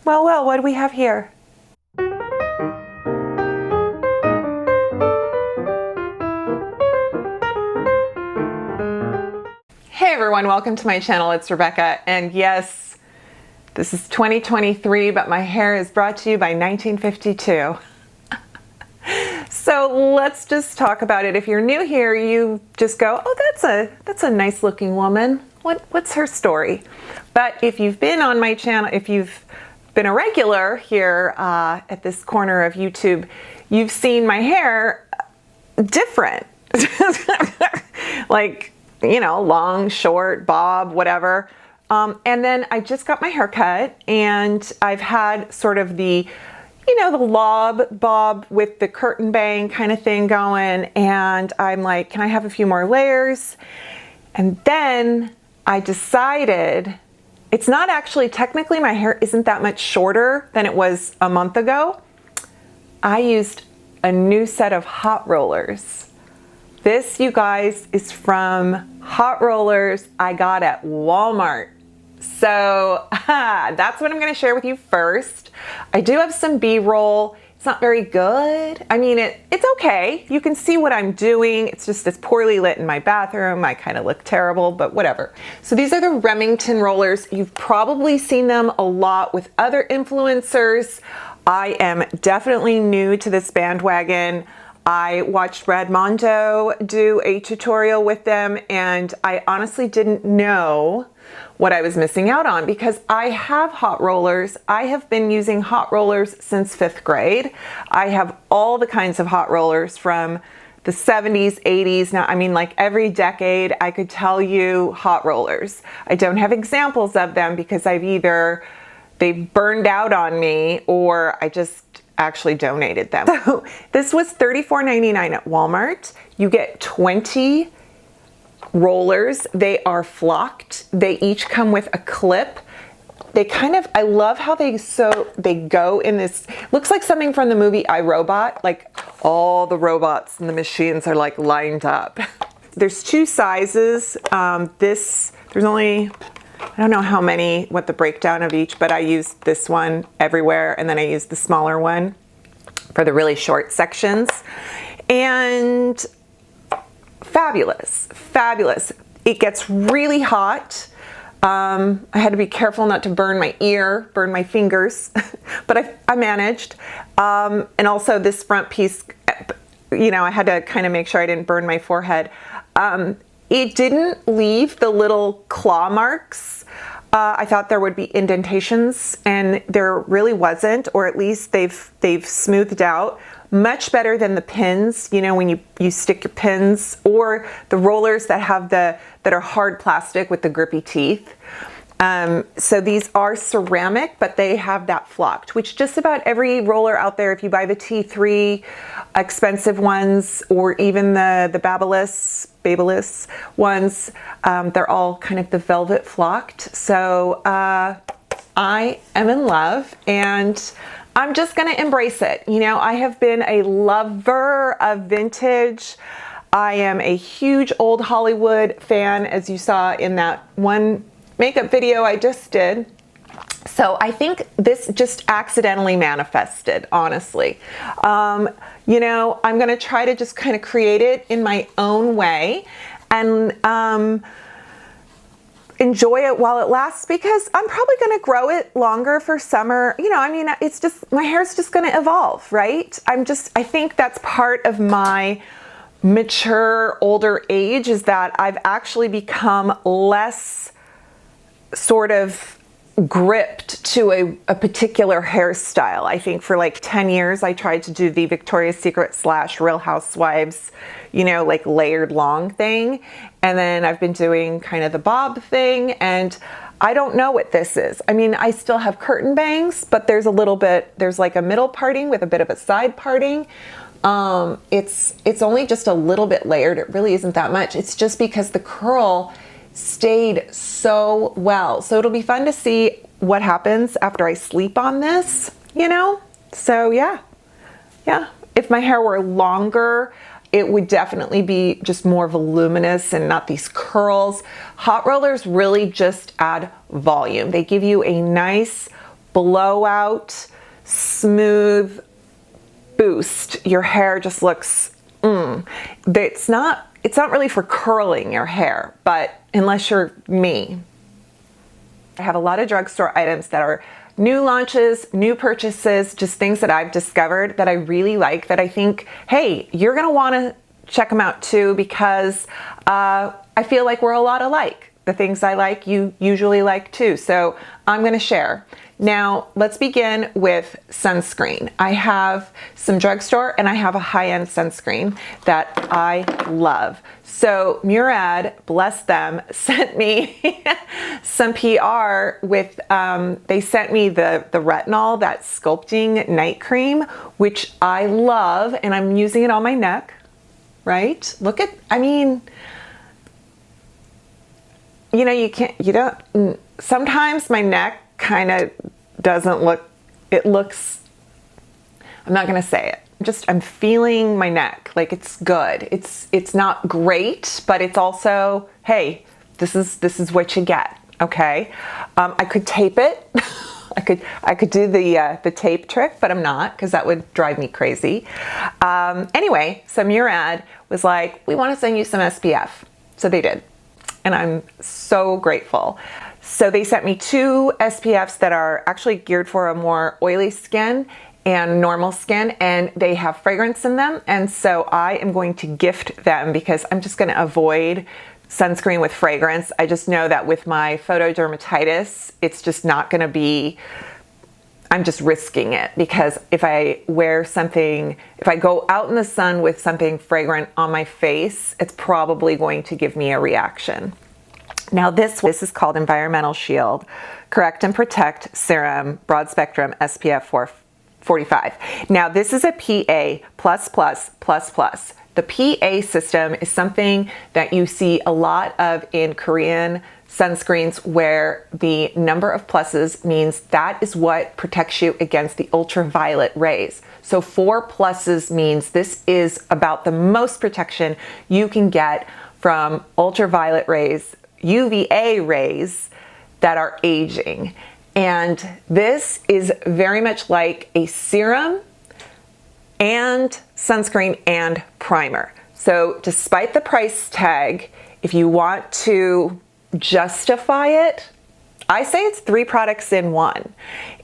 Well, what do we have here? Hey everyone, welcome to my channel. It's Rebecca, and yes, this is 2023, but my hair is brought to you by 1952. So let's just talk about it. If you're new here, you just go, oh, that's a nice looking woman. What's her story? But if you've been on my channel, if you've been a regular here at this corner of YouTube, you've seen my hair different. Like, you know, long, short, bob, whatever. And then I just got my hair cut, and I've had sort of the, you know, the lob bob with the curtain bang kind of thing going. And I'm like, can I have a few more layers? And then I decided, it's not actually, technically my hair isn't that much shorter than it was a month ago. I used a new set of hot rollers. This, you guys, is from hot rollers I got at Walmart. So that's what I'm going to share with you first. I do have some B-roll. It's not very good. I mean, it's okay. You can see what I'm doing. It's just it's poorly lit in my bathroom. I kind of look terrible, but whatever. So these are the Remington rollers. You've probably seen them a lot with other influencers. I am definitely new to this bandwagon. I watched Radmondo do a tutorial with them, and I honestly didn't know what I was missing out on because I have hot rollers. I have been using hot rollers since 5th grade. I have all the kinds of hot rollers from the 70s, 80s. Now, I mean, like every decade, I could tell you hot rollers. I don't have examples of them because they've burned out on me, or I just actually donated them. So this was $34.99 at Walmart. You get 20 rollers. They are flocked. They each come with a clip. They kind of, I love how they go in this, looks like something from the movie I, Robot, like all the robots and the machines are like lined up. There's 2 sizes. There's only, I don't know how many, what the breakdown of each, but I used this one everywhere, and then I used the smaller one for the really short sections. And fabulous, fabulous. It gets really hot. I had to be careful not to burn my ear, burn my fingers, but I managed. And also this front piece, you know, I had to kind of make sure I didn't burn my forehead. It didn't leave the little claw marks. I thought there would be indentations, and there really wasn't, or at least they've smoothed out. Much better than the pins, you know, when you stick your pins, or the rollers that are hard plastic with the grippy teeth. So these are ceramic, but they have that flocked, which just about every roller out there, if you buy the T3 expensive ones, or even the Babyliss ones, they're all kind of the velvet flocked. So I am in love, and I'm just gonna embrace it. You know, I have been a lover of vintage. I am a huge old Hollywood fan, as you saw in that one makeup video I just did. So I think this just accidentally manifested, honestly. You know, I'm gonna try to just kind of create it in my own way, and enjoy it while it lasts, because I'm probably going to grow it longer for summer. You know, I mean, it's just, my hair's just going to evolve, right? I think that's part of my mature, older age, is that I've actually become less sort of gripped to a particular hairstyle. I think for like 10 years, I tried to do the Victoria's Secret / Real Housewives, you know, like layered long thing. And then I've been doing kind of the bob thing, and I don't know what this is. I mean, I still have curtain bangs, but there's like a middle parting with a bit of a side parting. It's only just a little bit layered. It really isn't that much. It's just because the curl stayed so well. So it'll be fun to see what happens after I sleep on this, you know? So yeah. If my hair were longer, it would definitely be just more voluminous and not these curls. Hot rollers really just add volume. They give you a nice blowout, smooth boost. Your hair just looks, it's not really for curling your hair, but unless you're me. I have a lot of drugstore items that are new launches, new purchases, just things that I've discovered that I really like, that I think, hey, you're gonna wanna check them out too, because I feel like we're a lot alike. The things I like, you usually like too. So I'm gonna share. Now, let's begin with sunscreen. I have some drugstore and I have a high-end sunscreen that I love. So Murad, bless them, sent me some PR with, they sent me the retinol, that sculpting night cream, which I love, and I'm using it on my neck, right? Look at, I mean, you know, sometimes my neck kind of doesn't look, it looks, I'm not going to say it. I'm feeling my neck. Like, it's good. It's not great, but it's also, hey, this is what you get. Okay. I could tape it. I could do the tape trick, but I'm not, because that would drive me crazy. Anyway, so Murad was like, we want to send you some SPF. So they did. And I'm so grateful. So they sent me 2 SPFs that are actually geared for a more oily skin and normal skin, and they have fragrance in them. And so I am going to gift them, because I'm just going to avoid sunscreen with fragrance. I just know that with my photodermatitis, it's just not going to be, I'm just risking it, because if I wear something, if I go out in the sun with something fragrant on my face, it's probably going to give me a reaction. Now this is called Environmental Shield Correct and Protect Serum Broad Spectrum SPF 45. Now this is a PA+++++. The PA system is something that you see a lot of in Korean sunscreens, where the number of pluses means that is what protects you against the ultraviolet rays. So 4 pluses means this is about the most protection you can get from ultraviolet rays, UVA rays that are aging. And this is very much like a serum and sunscreen and primer. So despite the price tag, if you want to justify it, I say it's 3 products in one.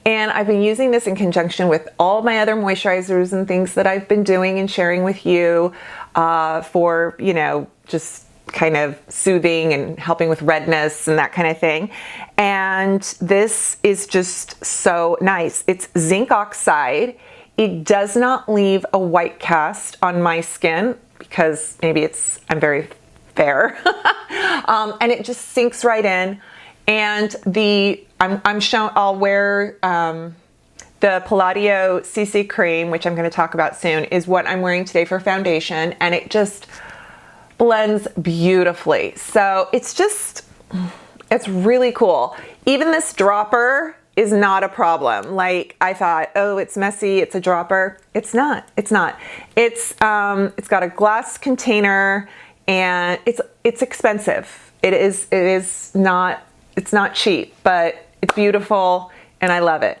And I've been using this in conjunction with all my other moisturizers and things that I've been doing and sharing with you for, you know, just kind of soothing and helping with redness and that kind of thing. And this is just so nice. It's zinc oxide. It does not leave a white cast on my skin, because maybe I'm very fair. And it just sinks right in. And I'll wear the Palladio CC cream, which I'm going to talk about soon, is what I'm wearing today for foundation, and it just blends beautifully. So it's really cool. Even this dropper is not a problem. Like, I thought, oh, it's messy, it's a dropper. It's not. It's got a glass container, and it's expensive. It's not cheap, but it's beautiful and I love it.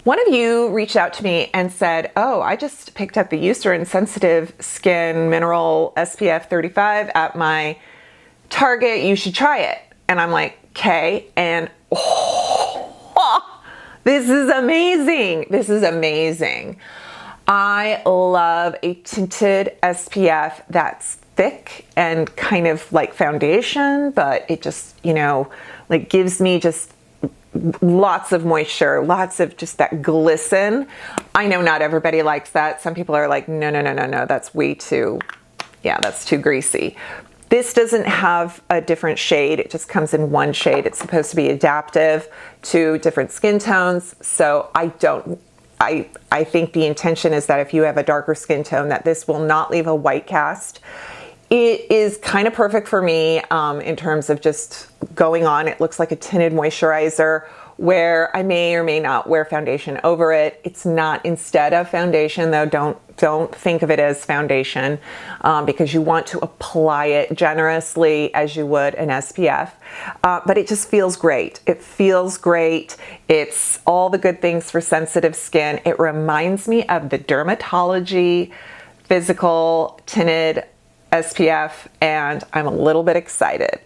One of you reached out to me and said, oh, I just picked up the Eucerin Sensitive Skin Mineral SPF 35 at my Target. You should try it. And I'm like, okay. And this is amazing. This is amazing. I love a tinted SPF that's thick and kind of like foundation, but it just, you know, like gives me just lots of moisture, lots of just that glisten. I know not everybody likes that. Some people are like, no, that's way too, that's too greasy. This doesn't have a different shade. It just comes in one shade. It's supposed to be adaptive to different skin tones. So I think the intention is that if you have a darker skin tone, that this will not leave a white cast. It is kind of perfect for me in terms of just going on. It looks like a tinted moisturizer where I may or may not wear foundation over it. It's not instead of foundation, though. Don't think of it as foundation because you want to apply it generously as you would an SPF. But it just feels great. It feels great. It's all the good things for sensitive skin. It reminds me of the Dermatology Physical Tinted SPF, and I'm a little bit excited.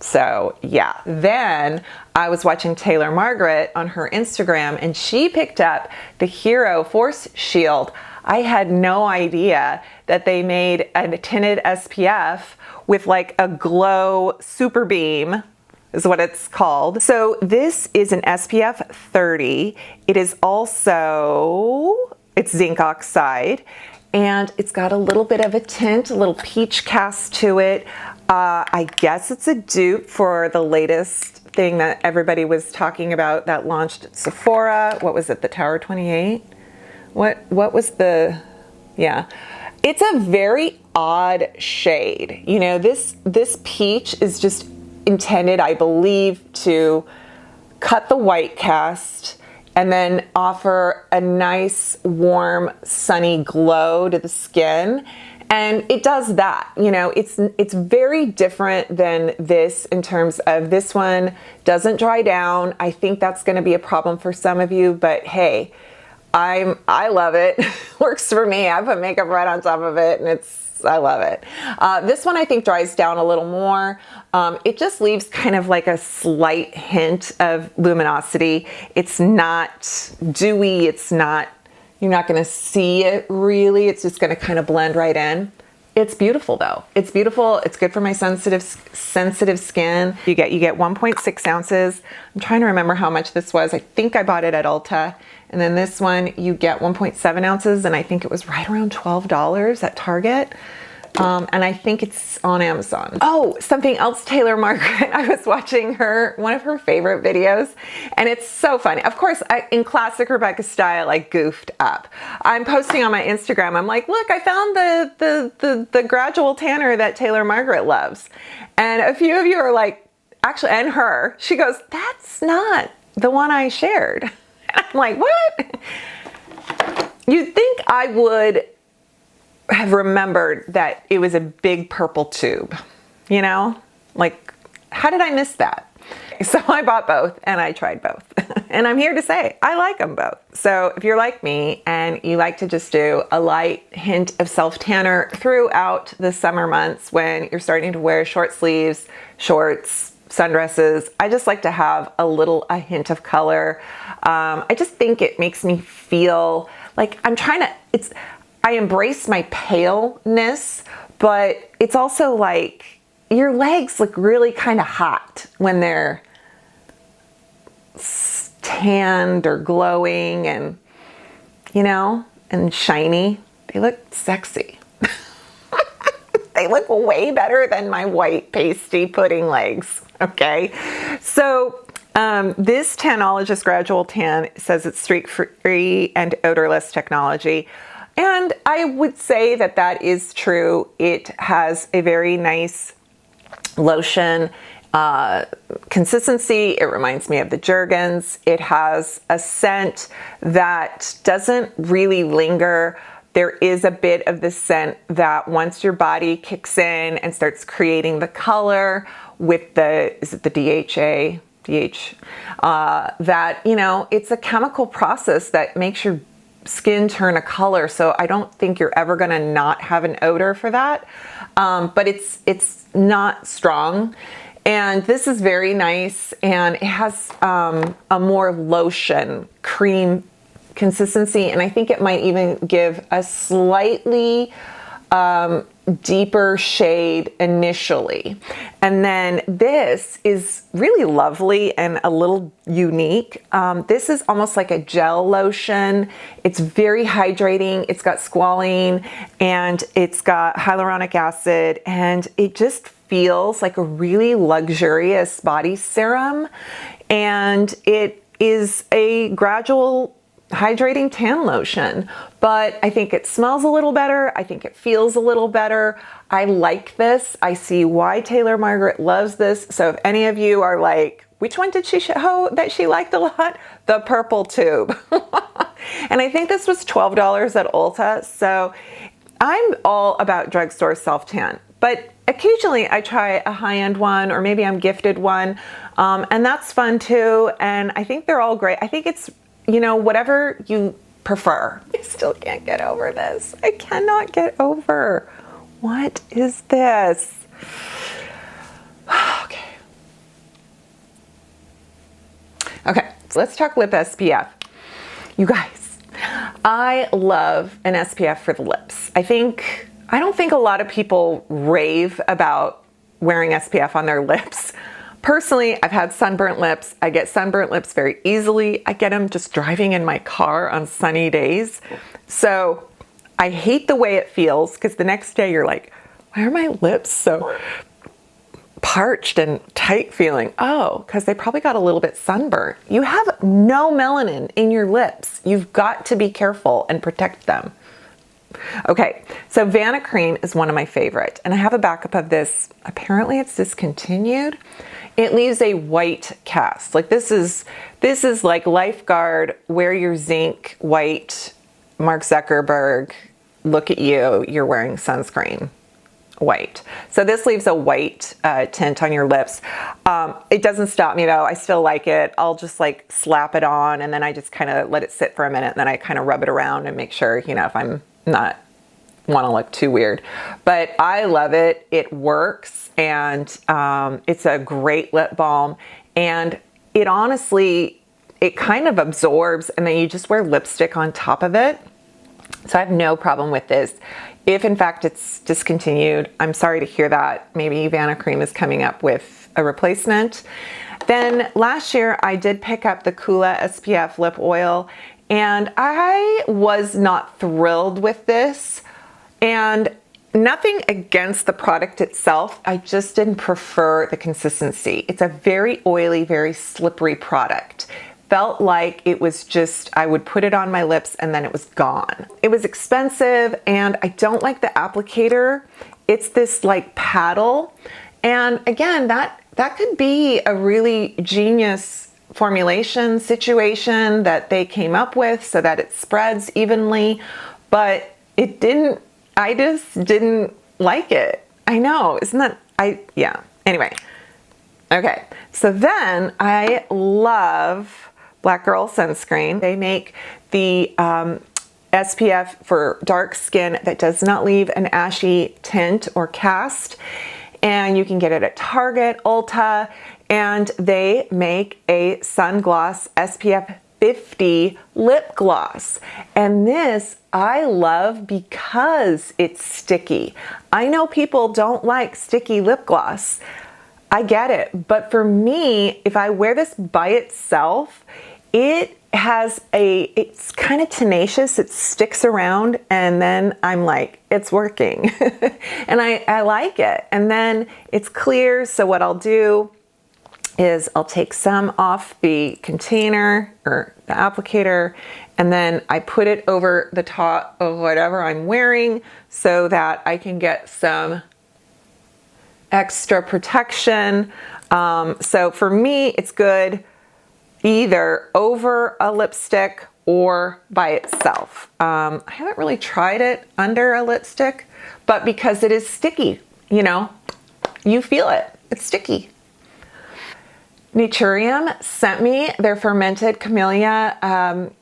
So yeah, then I was watching Taylor Margaret on her Instagram, and she picked up the Hero Force Shield. I had no idea that they made a tinted SPF with like a glow super beam is what it's called. So this is an SPF 30. It is also, it's zinc oxide, and it's got a little bit of a tint, a little peach cast to it. I guess it's a dupe for the latest thing that everybody was talking about that launched at Sephora. What was it, the Tower 28? What was the, yeah. It's a very odd shade. You know, this peach is just intended, I believe, to cut the white cast and then offer a nice, warm, sunny glow to the skin. And it does that. You know, it's very different than this in terms of this one doesn't dry down. I think that's going to be a problem for some of you, but hey, I love it. Works for me. I put makeup right on top of it, and I love it. This one I think dries down a little more. It just leaves kind of like a slight hint of luminosity. It's not dewy. It's not, you're not going to see it really. It's just going to kind of blend right in. It's beautiful though. It's beautiful. It's good for my sensitive skin. You get 1.6 ounces. I'm trying to remember how much this was. I think I bought it at Ulta. And then this one, you get 1.7 ounces, and I think it was right around $12 at Target. And I think it's on Amazon. Oh, something else, Taylor Margaret. I was watching one of her favorite videos, and it's so funny. Of course, in classic Rebecca style, I goofed up. I'm posting on my Instagram. I'm like, look, I found the gradual tanner that Taylor Margaret loves. And a few of you are like, actually, and her, she goes, that's not the one I shared. I'm like, what? You'd think I would have remembered that it was a big purple tube, you know? Like, how did I miss that? So I bought both and I tried both. And I'm here to say, I like them both. So if you're like me and you like to just do a light hint of self-tanner throughout the summer months when you're starting to wear short sleeves, shorts, sundresses, I just like to have a hint of color. I just think it makes me feel like I embrace my paleness, but it's also like your legs look really kind of hot when they're tanned or glowing and, you know, and shiny. They look sexy. They look way better than my white pasty pudding legs. Okay. So this Tanologist Gradual Tan says it's streak-free and odorless technology. And I would say that that is true. It has a very nice lotion consistency. It reminds me of the Jergens. It has a scent that doesn't really linger. There is a bit of the scent that once your body kicks in and starts creating the color with is it the DHA? That, you know, it's a chemical process that makes your skin turn a color. So I don't think you're ever going to not have an odor for that. But it's not strong. And this is very nice. And it has a more lotion cream consistency. And I think it might even give a slightly deeper shade initially. And then this is really lovely and a little unique. This is almost like a gel lotion. It's very hydrating. It's got squalene and it's got hyaluronic acid, and it just feels like a really luxurious body serum. And it is a gradual hydrating tan lotion, but I think it smells a little better. I think it feels a little better. I like this. I see why Taylor Margaret loves this. So if any of you are like, which one did she show that she liked a lot? The purple tube. And I think this was $12 at Ulta. So I'm all about drugstore self-tan, but occasionally I try a high-end one, or maybe I'm gifted one, and that's fun too. And I think they're all great. I think it's, you know, whatever you prefer. I still can't get over this. I cannot get over. What is this? Okay. Okay, so let's talk lip SPF. You guys, I love an SPF for the lips. I don't think a lot of people rave about wearing SPF on their lips. Personally, I've had sunburnt lips. I get sunburnt lips very easily. I get them just driving in my car on sunny days. So I hate the way it feels, because the next day you're like, why are my lips so parched and tight feeling? Oh, because they probably got a little bit sunburnt. You have no melanin in your lips. You've got to be careful and protect them. Okay, so Vanna Cream is one of my favorite, and I have a backup of this. Apparently it's discontinued. It leaves a white cast. Like this is like Lifeguard, wear your zinc white, Mark Zuckerberg, look at you, you're wearing sunscreen. White. So this leaves a white tint on your lips. It doesn't stop me though. I still like it. I'll just like slap it on, and then I just kind of let it sit for a minute, and then I kind of rub it around and make sure, you know, if I'm not want to look too weird. But I love it. It works, and it's a great lip balm, and it honestly, it kind of absorbs, and then you just wear lipstick on top of it. So I have no problem with this. If in fact it's discontinued, I'm sorry to hear that. Maybe Vanna Cream is coming up with a replacement. Then last year I did pick up the Coola SPF lip oil, and I was not thrilled with this. And nothing against the product itself, I just didn't prefer the consistency. It's a very oily, very slippery product. Felt like it was just, I would put it on my lips and then it was gone. It was expensive, and I don't like the applicator. It's this like paddle. And again, that could be a really genius formulation situation that they came up with so that it spreads evenly, but it didn't, I just didn't like it. I know, isn't that, yeah. Anyway, okay. So then I love Black Girl Sunscreen. They make the SPF for dark skin that does not leave an ashy tint or cast. And you can get it at Target, Ulta, and they make a Sungloss SPF 50 lip gloss. And this I love because it's sticky. I know people don't like sticky lip gloss. I get it. But for me, if I wear this by itself, it's kind of tenacious. It sticks around, and then I'm like, it's working. And I like it. And then it's clear. So what I'll do is I'll take some off the container or the applicator, and then I put it over the top of whatever I'm wearing so that I can get some extra protection. So for me, it's good either over a lipstick or by itself. I haven't really tried it under a lipstick, but because it is sticky, you know, you feel it. It's sticky. Naturium sent me their fermented camellia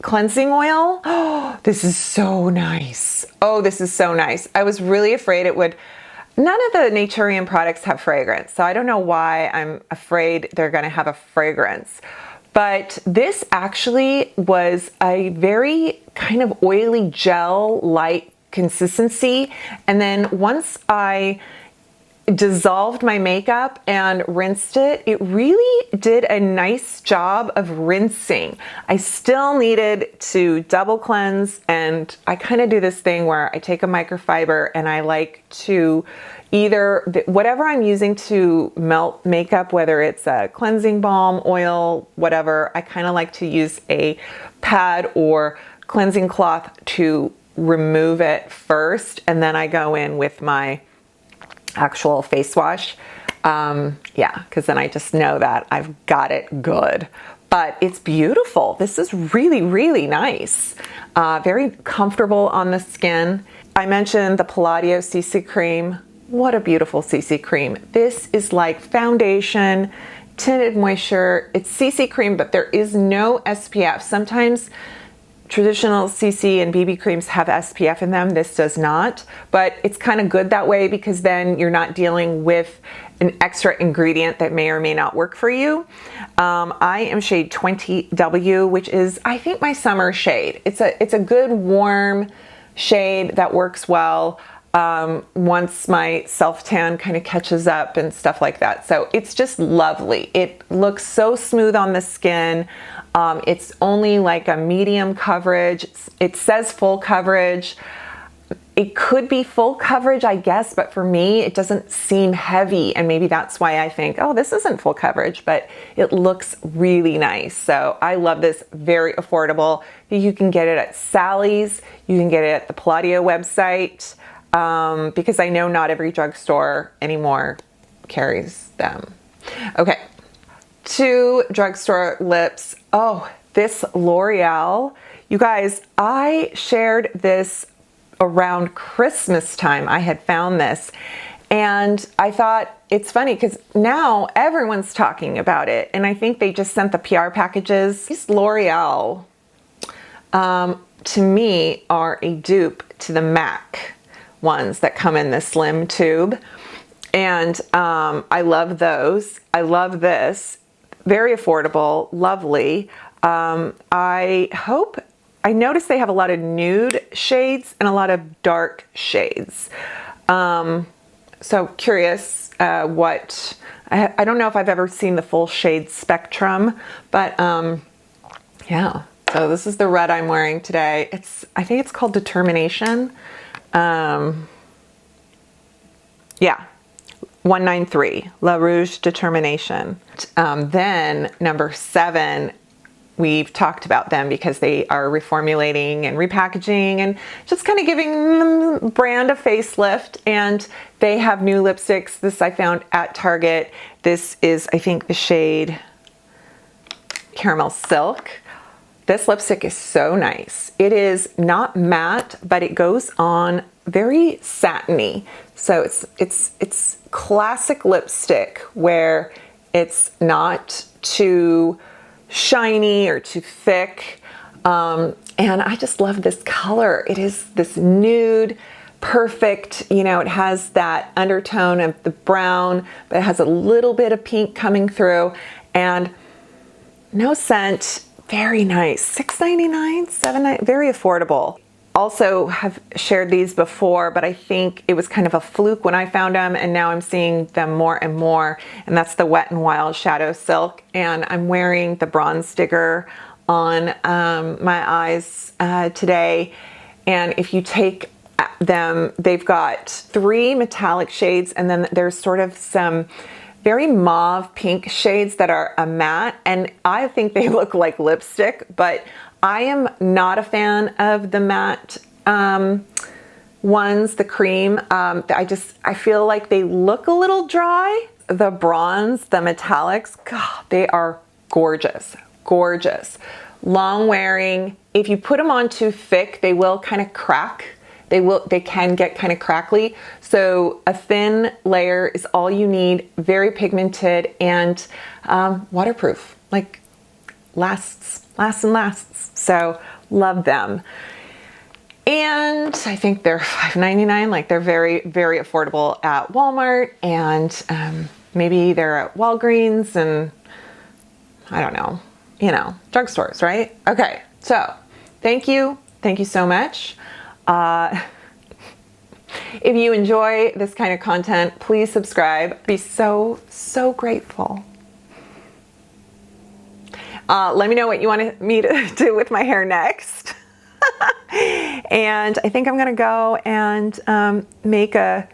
cleansing oil. Oh, this is so nice. Oh, this is so nice. I was really afraid it would. None of the Naturium products have fragrance, so I don't know why I'm afraid they're going to have a fragrance. But this actually was a very kind of oily gel-like consistency. And then once I dissolved my makeup and rinsed it, it really did a nice job of rinsing. I still needed to double cleanse, and I kind of do this thing where I take a microfiber and I like to either, whatever I'm using to melt makeup, whether it's a cleansing balm, oil, whatever, I kind of like to use a pad or cleansing cloth to remove it first, and then I go in with my actual face wash. Yeah, because then I just know that I've got it good. But it's beautiful. This is really, really nice. Very comfortable on the skin. I mentioned the Palladio CC cream. What a beautiful CC cream. This is like foundation, tinted moisture. It's CC cream, but there is no SPF. Sometimes traditional CC and BB creams have SPF in them. This does not, but it's kind of good that way because then you're not dealing with an extra ingredient that may or may not work for you. I am shade 20W, which is, I think, my summer shade. It's a good warm shade that works well once my self-tan kind of catches up and stuff like that. So it's just lovely. It looks so smooth on the skin. It's only like a medium coverage. It says full coverage. It could be full coverage, I guess, but for me, it doesn't seem heavy. And maybe that's why I think, oh, this isn't full coverage, but it looks really nice. So I love this, very affordable. You can get it at Sally's. You can get it at the Palladio website because I know not every drugstore anymore carries them. Okay, 2 drugstore lips. Oh, this L'Oreal. You guys, I shared this around Christmas time. I had found this and I thought it's funny because now everyone's talking about it and I think they just sent the PR packages. These L'Oreal to me are a dupe to the MAC ones that come in the slim tube, and I love those. I love this. Very affordable, lovely. I noticed they have a lot of nude shades and a lot of dark shades. So curious what, I don't know if I've ever seen the full shade spectrum, but yeah. So this is the red I'm wearing today. I think it's called Determination. Yeah, 193, La Rouge Determination. Then number 7, we've talked about them because they are reformulating and repackaging and just kind of giving the brand a facelift. And they have new lipsticks. This I found at Target. This is, I think, the shade Caramel Silk. This lipstick is so nice. It is not matte, but it goes on very satiny. So it's classic lipstick where it's not too shiny or too thick. And I just love this color. It is this nude, perfect, you know, it has that undertone of the brown, but it has a little bit of pink coming through and no scent. Very nice. $6.99, $7.99, very affordable. Also have shared these before, but I think it was kind of a fluke when I found them and now I'm seeing them more and more. And that's the Wet n Wild Shadow Silk. And I'm wearing the Bronze Sticker on my eyes today. And if you take them, they've got 3 metallic shades and then there's sort of some very mauve pink shades that are a matte, and I think they look like lipstick, but I am not a fan of the matte ones, the cream. I feel like they look a little dry. The bronze, the metallics, God, they are gorgeous, gorgeous. Long wearing. If you put them on too thick, they will kind of crack. They can get kind of crackly. So a thin layer is all you need, very pigmented and waterproof, like lasts and lasts. So love them. And I think they're $5.99, like they're very, very affordable at Walmart and maybe they're at Walgreens and I don't know, you know, drugstores, right? Okay, so thank you so much. If you enjoy this kind of content, please subscribe. Be so grateful. Let me know what you want me to do with my hair next. And I think I'm gonna go and make a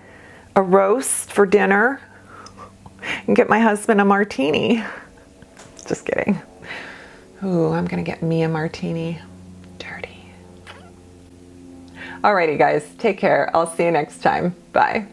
roast for dinner and get my husband a martini. Just kidding. Ooh, I'm gonna get me a martini. Dirty. Alrighty guys, take care. I'll see you next time. Bye.